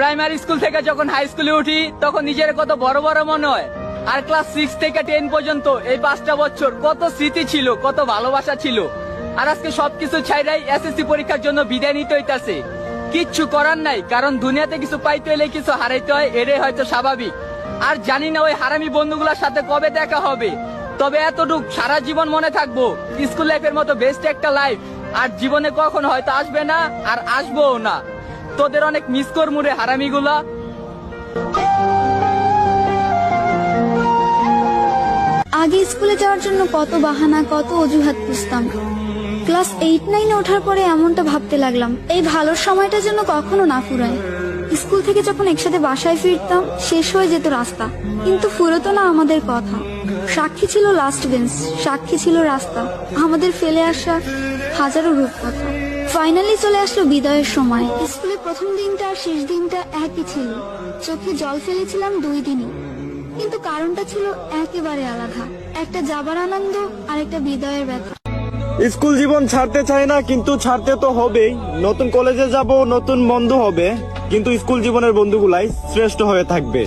Primary school থেকে যখন high স্কুলে উঠি তখন নিজের কত বড় বড় মনে হয়। আর ক্লাস 6 থেকে 10 পর্যন্ত এই 5টা বছর কত স্মৃতি ছিল, কত ভালোবাসা ছিল। আর আজকে সবকিছু ছাইড়াই এসএসসি পরীক্ষার জন্য বিদায় নিতে হইতাছে। কিচ্ছু করার নাই, কারণ দুনিয়াতে কিছু পাইতে হলে কিছু হারাইতে হয়, এটাই হয়তো স্বাভাবিক। আর জানি না ওই হারামি বন্ধুগুলোর সাথে কবে দেখা হবে, তবে এতটুক সারা জীবন মনে থাকবো, স্কুল লাইফের মতো বেস্ট একটা লাইফ আর জীবনে কখনো হয়তো আসবে না, আর আসবোও না। তোদের অনেক মিস করমু রে হারামিগুলা। আগে স্কুলে যাওয়ার জন্য কত বাহানা, কত অজুহাত খুঁজতাম। ক্লাস 8-9 ওঠার পরে এমনটা ভাবতে লাগলাম, এই ভালোর সময়টা যেন কখনো না ফুরায়। স্কুল থেকে যখন একসাথে বাসায় ফিরতাম, শেষ হয়ে যেত রাস্তা, কিন্তু ফুরতো না আমাদের কথা। সাক্ষী ছিল লাস্ট বেঞ্চ, সাক্ষী ছিল রাস্তা, আমাদের ফেলে আসা হাজারো রূপকথা। ফাইনালি চলে আসলো বিদায়ের সময়। স্কুলের প্রথম দিনটা আর শেষ দিনটা একই ছিল। চোখে জল ফেলেছিলাম 2 দিনই, কিন্তু কারণটা ছিল একেবারে আলাদা। একটা যাবার আনন্দ আর একটা বিদায়ের ব্যথা। স্কুল জীবন ছাড়তে চাই না, কিন্তু ছাড়তে তো হবেই। নতুন কলেজে যাব, নতুন বন্ধু হবে, কিন্তু স্কুল জীবনের বন্ধুগুলাই শ্রেষ্ঠ হয়ে থাকবে।